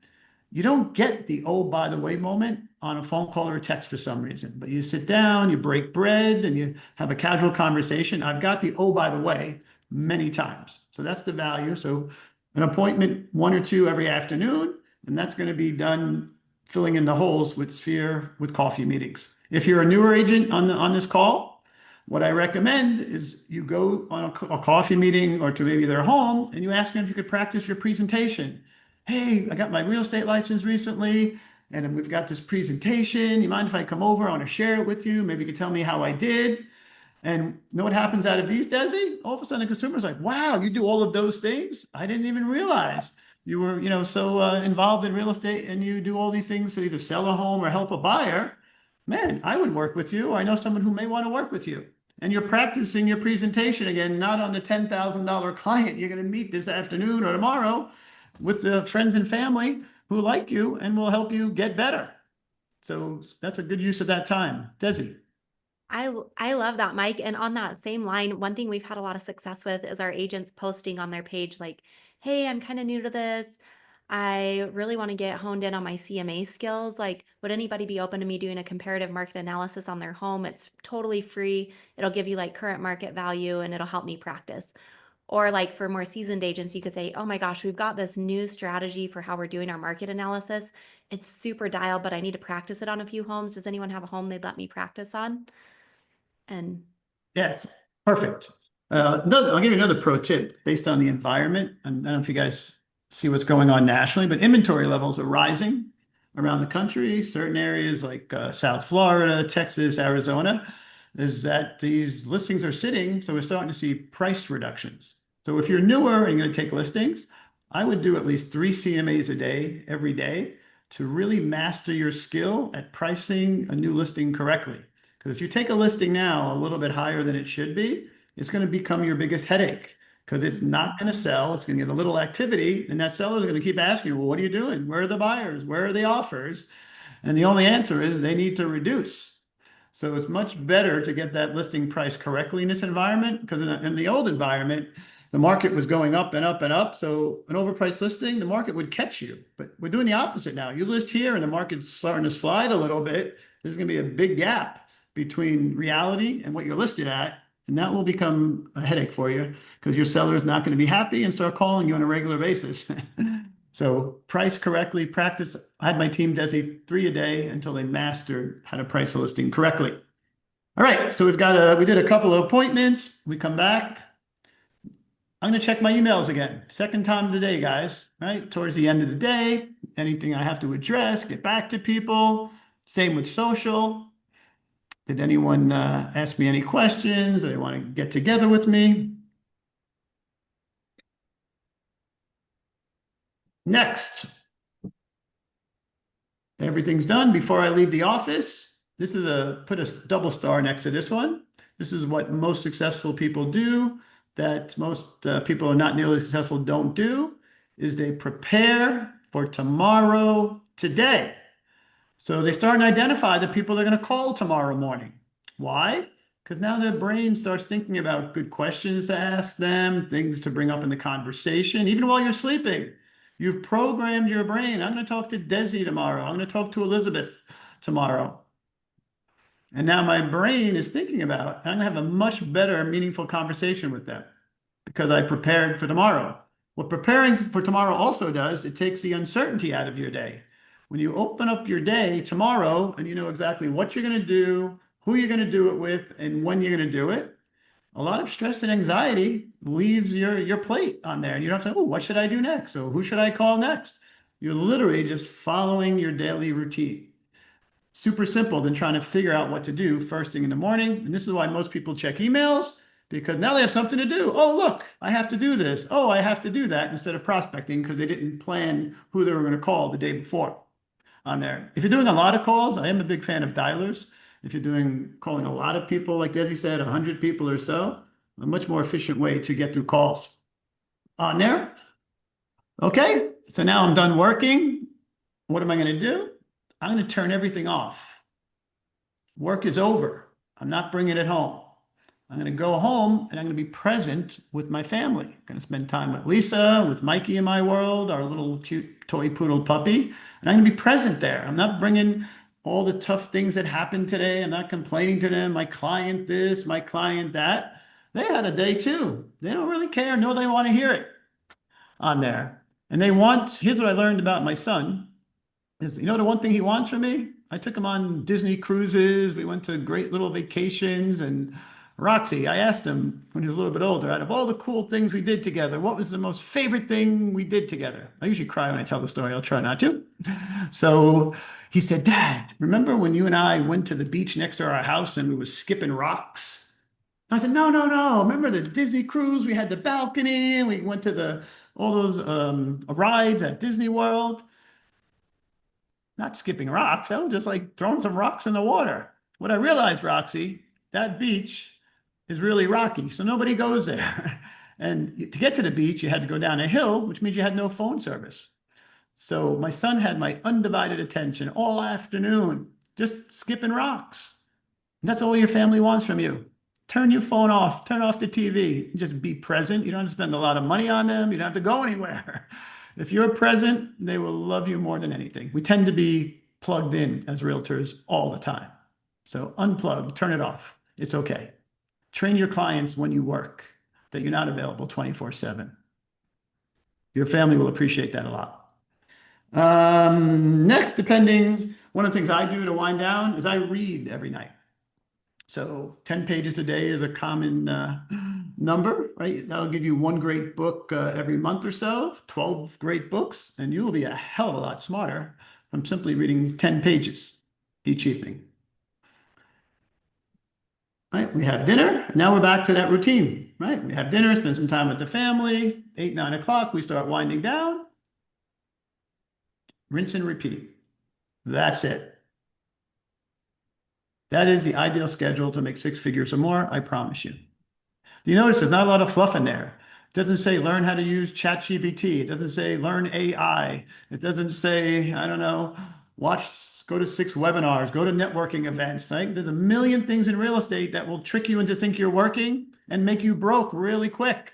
You don't get the "oh, by the way" moment on a phone call or a text for some reason, but you sit down, you break bread, and you have a casual conversation. I've got the "oh, by the way" many times. So that's the value. So an appointment 1 or 2 every afternoon, and that's going to be done filling in the holes with Sphere with coffee meetings. If you're a newer agent on this call, what I recommend is you go on a coffee meeting or to maybe their home and you ask them if you could practice your presentation. "Hey, I got my real estate license recently and we've got this presentation. You mind if I come over? I want to share it with you. Maybe you could tell me how I did." And you know what happens out of these, Desi? All of a sudden, the consumer's like, "Wow, you do all of those things? I didn't even realize you were, so involved in real estate and you do all these things to either sell a home or help a buyer." man, I would work with you. I know someone who may want to work with you. And you're practicing your presentation again, not on the $10,000 client you're going to meet this afternoon or tomorrow with the friends and family who like you and will help you get better. So that's a good use of that time. Desi. I love that, Mike. And on that same line, one thing we've had a lot of success with is our agents posting on their page like, "Hey, I'm kind of new to this. I really want to get honed in on my CMA skills. Like, would anybody be open to me doing a comparative market analysis on their home? It's totally free. It'll give you like current market value and it'll help me practice." Or like for more seasoned agents, you could say, "Oh my gosh, we've got this new strategy for how we're doing our market analysis. It's super dialed, but I need to practice it on a few homes. Does anyone have a home they'd let me practice on?" And Yeah, it's perfect. I'll give you another pro tip based on the environment. And I don't know if you guys see what's going on nationally, but inventory levels are rising around the country. Certain areas like South Florida, Texas, Arizona, is that these listings are sitting. So we're starting to see price reductions. So if you're newer and you're going to take listings, I would do at least 3 CMAs a day, every day, to really master your skill at pricing a new listing correctly. Because if you take a listing now a little bit higher than it should be, it's going to become your biggest headache because it's not going to sell. It's going to get a little activity, and that seller is going to keep asking you, well, what are you doing? Where are the buyers? Where are the offers? And the only answer is they need to reduce. So it's much better to get that listing price correctly in this environment because in the old environment, the market was going up and up and up. So an overpriced listing, the market would catch you. But we're doing the opposite now. You list here and the market's starting to slide a little bit. There's going to be a big gap between reality and what you're listed at. And that will become a headache for you because your seller is not going to be happy and start calling you on a regular basis. So price correctly, practice. I had my team designate 3 a day until they mastered how to price a listing correctly. All right, so we did a couple of appointments. We come back. I'm going to check my emails again. Second time of the day, guys, right? Towards the end of the day, anything I have to address, get back to people. Same with social. Did anyone ask me any questions? They want to get together with me? Next, everything's done before I leave the office. This is put a double star next to this one. This is what most successful people do that most people who are not nearly successful don't do is they prepare for tomorrow today. So they start to identify the people they're going to call tomorrow morning. Why? Because now their brain starts thinking about good questions to ask them, things to bring up in the conversation, even while you're sleeping. You've programmed your brain. I'm going to talk to Desi tomorrow. I'm going to talk to Elizabeth tomorrow. And now my brain is thinking about, I'm going to have a much better, meaningful conversation with them because I prepared for tomorrow. What preparing for tomorrow also does, it takes the uncertainty out of your day. When you open up your day tomorrow and you know exactly what you're going to do, who you're going to do it with, and when you're going to do it, a lot of stress and anxiety leaves your plate on there. And you don't have to, oh, what should I do next? Or who should I call next? You're literally just following your daily routine. Super simple than trying to figure out what to do first thing in the morning. And this is why most people check emails because now they have something to do. Oh, look, I have to do this. Oh, I have to do that instead of prospecting because they didn't plan who they were going to call the day before on there. If you're doing a lot of calls, I am a big fan of dialers. If you're calling a lot of people, like Desi said, 100 people or so, a much more efficient way to get through calls on there. Okay, so now I'm done working. What am I going to do? I'm going to turn everything off. Work is over. I'm not bringing it home. I'm going to go home and I'm going to be present with my family. I'm going to spend time with Lisa, with Mikey in my world, our little cute toy poodle puppy. And I'm going to be present there. I'm not bringing all the tough things that happened today. I'm not complaining to them, my client this, my client that. They had a day too. They don't really care. No, they want to hear it on there. And here's what I learned about my son is, the one thing he wants from me? I took him on Disney cruises. We went to great little vacations. And Roxy, I asked him when he was a little bit older, out of all the cool things we did together, what was the most favorite thing we did together? I usually cry when I tell the story. I'll try not to. So he said, Dad, remember when you and I went to the beach next to our house and we were skipping rocks? I said, no, no, no. Remember the Disney cruise? We had the balcony and we went to all those rides at Disney World. not skipping rocks. I was just like throwing some rocks in the water. What I realized, Roxy, that beach is really rocky, so nobody goes there. And to get to the beach, you had to go down a hill, which means you had no phone service. So my son had my undivided attention all afternoon, just skipping rocks. And that's all your family wants from you. Turn your phone off, turn off the TV, and just be present. You don't have to spend a lot of money on them. You don't have to go anywhere. If you're present, they will love you more than anything. We tend to be plugged in as realtors all the time. So unplug, turn it off. It's okay. Train your clients when you work that you're not available 24/7. Your family will appreciate that a lot. Next, one of the things I do to wind down is I read every night. So 10 pages a day is a common number, right? That'll give you one great book every month or so, 12 great books, and you will be a hell of a lot smarter from simply reading 10 pages each evening. Right, we have dinner. Now we're back to that routine, right? We have dinner, spend some time with the family. 8, 9 o'clock, we start winding down. Rinse and repeat. That's it. That is the ideal schedule to make 6 figures or more, I promise you. You notice there's not a lot of fluff in there. It doesn't say learn how to use ChatGPT. It doesn't say learn AI. It doesn't say, I don't know, go to 6 webinars, go to networking events. Right? There's a million things in real estate that will trick you into think you're working and make you broke really quick.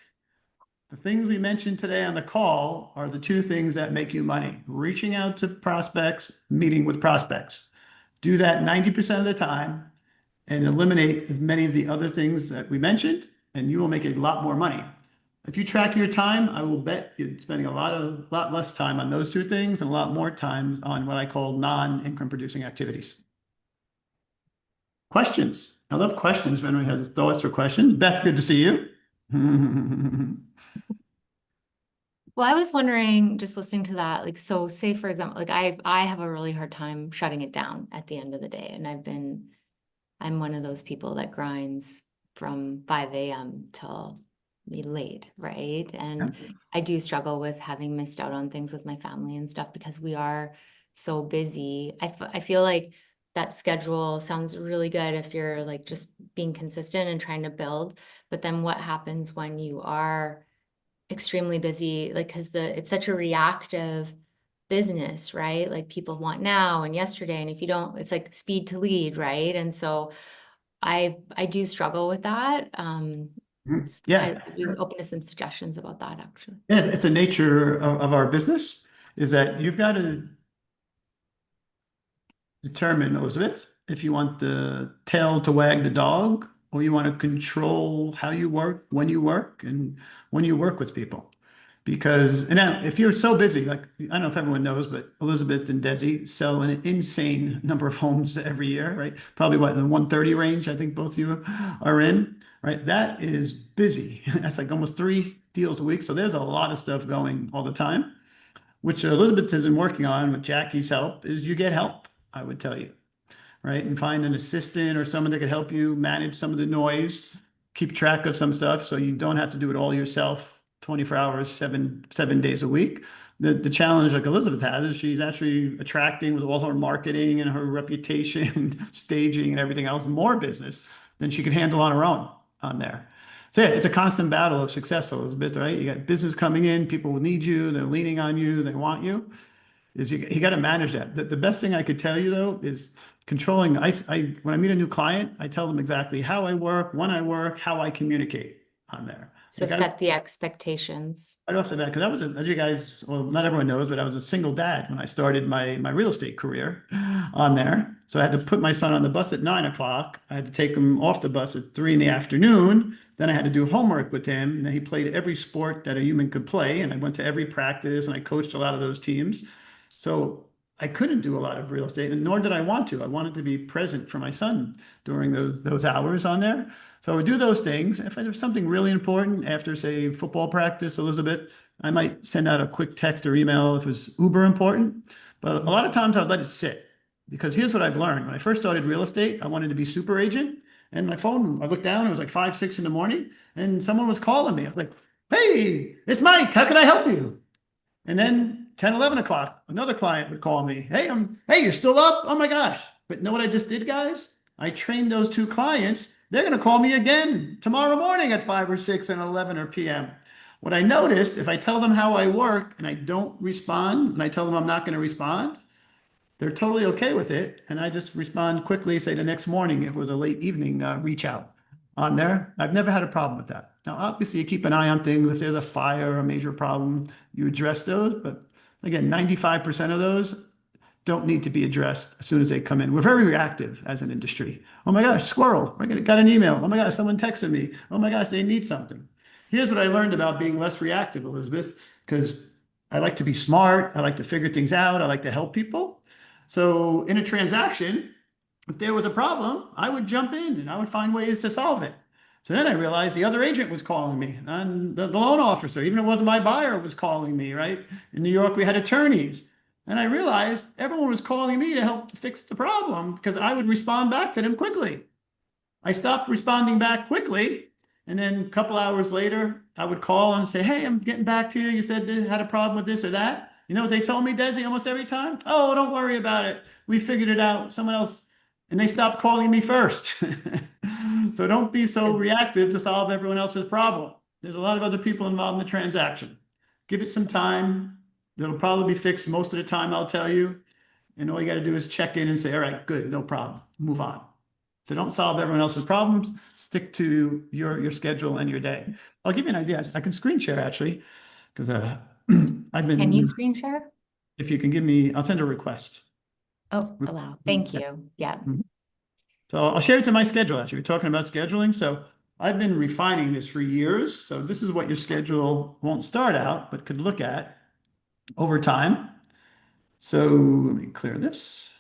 The things we mentioned today on the call are the 2 things that make you money. Reaching out to prospects, meeting with prospects. Do that 90% of the time and eliminate as many of the other things that we mentioned, and you will make a lot more money. If you track your time, I will bet you're spending a lot less time on those 2 things and a lot more time on what I call non-income producing activities. Questions? I love questions. If anyone has thoughts or questions. Beth, good to see you. Well, I was wondering, just listening to that, like, so say for example, like I have a really hard time shutting it down at the end of the day. And I'm one of those people that grinds from 5 a.m. till late, right? And I do struggle with having missed out on things with my family and stuff because we are so busy. I feel like that schedule sounds really good if you're like just being consistent and trying to build. But then what happens when you are extremely busy? Like, because it's such a reactive business, right? Like people want now and yesterday. And if you don't, it's like speed to lead, right? And so I do struggle with that. Yeah, I'd be open to some suggestions about that actually. yeah, it's a nature of our business is that you've got to determine, Elizabeth, if you want the tail to wag the dog or you want to control how you work, and when you work with people. Because, and now, if you're so busy, like, I don't know if everyone knows, but Elizabeth and Desi sell an insane number of homes every year, right? Probably what, in the 130 range, I think both of you are in, right? That is busy. That's like almost 3 deals a week. So there's a lot of stuff going all the time, which Elizabeth has been working on with Jackie's help, is you get help, I would tell you, right? And find an assistant or someone that could help you manage some of the noise, keep track of some stuff so you don't have to do it all yourself 24 hours, seven days a week. The challenge like Elizabeth has is she's actually attracting with all her marketing and her reputation, staging and everything else, more business than she can handle on her own on there. So yeah, it's a constant battle of success, Elizabeth, right? You got business coming in, people will need you, they're leaning on you, they want you. Is you got to manage that. The best thing I could tell you though is controlling. When I meet a new client, I tell them exactly how I work, when I work, how I communicate on there. So set the expectations. Right off the bat, because I was, as you guys, well, not everyone knows, but I was a single dad when I started my real estate career on there. So I had to put my son on the bus at 9 o'clock. I had to take him off the bus at 3 in the afternoon. Then I had to do homework with him. And then he played every sport that a human could play. And I went to every practice and I coached a lot of those teams. So I couldn't do a lot of real estate, and nor did I want to. I wanted to be present for my son during those hours on there. So I would do those things. If there was something really important after, say, football practice, Elizabeth, I might send out a quick text or email if it was uber important. But a lot of times I'd let it sit because here's what I've learned. When I first started real estate, I wanted to be super agent. And my phone, I looked down, it was like 5, 6 in the morning, and someone was calling me. I was like, hey, it's Mike. How can I help you? And then 10, 11 o'clock, another client would call me. Hey, you're still up? Oh my gosh. But know what I just did, guys? I trained those two clients. They're going to call me again tomorrow morning at 5 or 6 and 11 or p.m. What I noticed, if I tell them how I work and I don't respond, and I tell them I'm not going to respond, they're totally okay with it. And I just respond quickly, say the next morning, if it was a late evening, reach out on there. I've never had a problem with that. Now, obviously, you keep an eye on things. If there's a fire or a major problem, you address those. But again, 95% of those don't need to be addressed as soon as they come in. We're very reactive as an industry. Oh my gosh, squirrel, I got an email. Oh my gosh, someone texted me. Oh my gosh, they need something. Here's what I learned about being less reactive, Elizabeth, because I like to be smart. I like to figure things out. I like to help people. So in a transaction, if there was a problem, I would jump in and I would find ways to solve it. So then I realized the other agent was calling me, and the loan officer, even if it wasn't my buyer, was calling me, right? In New York, we had attorneys. And I realized everyone was calling me to help fix the problem because I would respond back to them quickly. I stopped responding back quickly. And then a couple hours later, I would call and say, hey, I'm getting back to you. You said you had a problem with this or that. You know what they told me, Desi, almost every time? Oh, don't worry about it. We figured it out. Someone else. And they stopped calling me first. So don't be so reactive to solve everyone else's problem. There's a lot of other people involved in the transaction. Give it some time. It'll probably be fixed most of the time, I'll tell you. And all you got to do is check in and say, all right, good, no problem. Move on. So don't solve everyone else's problems. Stick to your schedule and your day. I'll give you an idea. I can screen share actually, because I've been. Can you screen share? If you can give me, I'll send a request. Oh, allow. Thank you. Yeah. So I'll share it to my schedule. Actually, we're talking about scheduling. So I've been refining this for years. So this is what your schedule won't start out, but could look at over time. So let me clear this.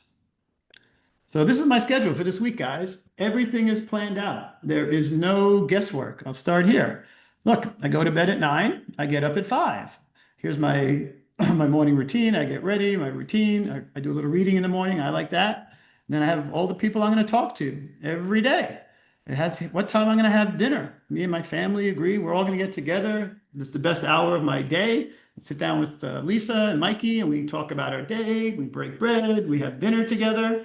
So this is my schedule for this week, guys. Everything is planned out. There is no guesswork. I'll start here. Look, I go to bed at 9. I get up at 5. Here's my my morning routine. I get ready, my routine. I do a little reading in the morning. I like that. Then I have all the people I'm going to talk to every day. It has what time I'm going to have dinner. Me and my family agree. We're all going to get together. This is the best hour of my day. I sit down with Lisa and Mikey, and we talk about our day. We break bread. We have dinner together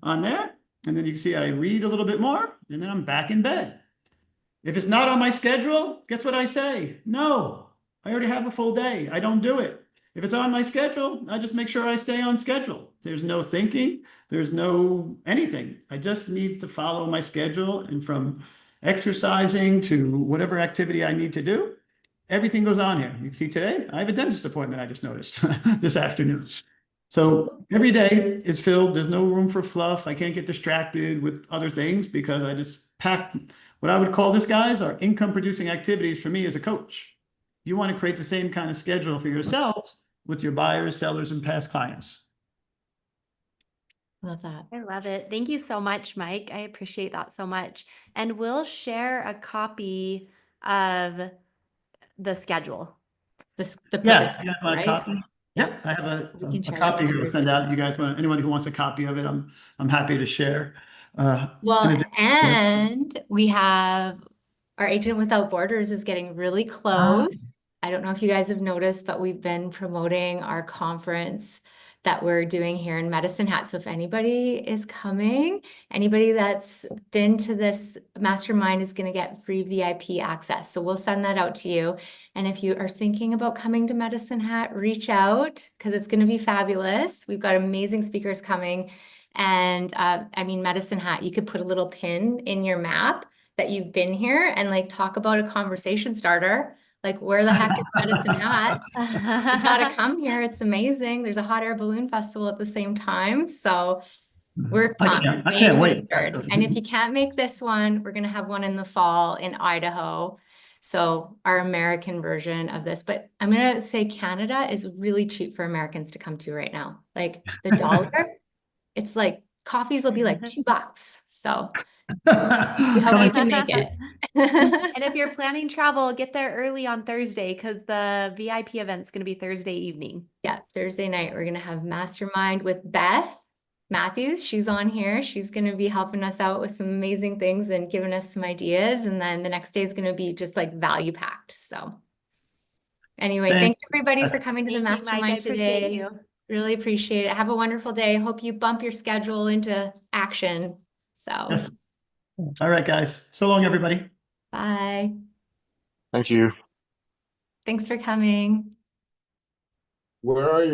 on there. And then you can see I read a little bit more, and then I'm back in bed. If it's not on my schedule, guess what I say? No, I already have a full day. I don't do it. If it's on my schedule, I just make sure I stay on schedule. There's no thinking. There's no anything. I just need to follow my schedule. And from exercising to whatever activity I need to do, everything goes on here. You can see today, I have a dentist appointment I just noticed this afternoon. So every day is filled. There's no room for fluff. I can't get distracted with other things because I just pack what I would call this, guys, are income producing activities for me as a coach. You want to create the same kind of schedule for yourselves with your buyers, sellers, and past clients. Love that. I love it. Thank you so much, Mike. I appreciate that so much. And we'll share a copy of the schedule. The perfect Yeah, schedule, my right? copy. Yeah. Yep, I have We can a share copy that. here to send out. You guys want anyone who wants a copy of it? I'm happy to share. Well, and we have our Agent Without Borders is getting really close. I don't know if you guys have noticed, but we've been promoting our conference that we're doing here in Medicine Hat. So if anybody is coming, anybody that's been to this mastermind is going to get free VIP access. So we'll send that out to you. And if you are thinking about coming to Medicine Hat, reach out because it's going to be fabulous. We've got amazing speakers coming. And I mean, Medicine Hat, you could put a little pin in your map that you've been here and like talk about a conversation starter. Like, where the heck is Medicine Hat? You gotta come here. It's amazing. There's a hot air balloon festival at the same time. So we're pumped. I May can't wait. 23rd. And if you can't make this one, we're gonna have one in the fall in Idaho. So our American version of this, but I'm gonna say Canada is really cheap for Americans to come to right now. Like the dollar, it's like coffees will be like $2. So we hope you can make it. And if you're planning travel, get there early on Thursday because the VIP event's going to be Thursday evening. Yeah, Thursday night, we're going to have Mastermind with Beth Matthews. She's on here. She's going to be helping us out with some amazing things and giving us some ideas. And then the next day is going to be just like value packed. So Anyway, Thank thank everybody for coming to the Thank you, Mike. I mastermind appreciate today. you. Really appreciate it. Have a wonderful day. Hope you bump your schedule into action. So, Yes. All right, guys. So long, everybody. bye. Thank you. Thanks for coming. Where are you?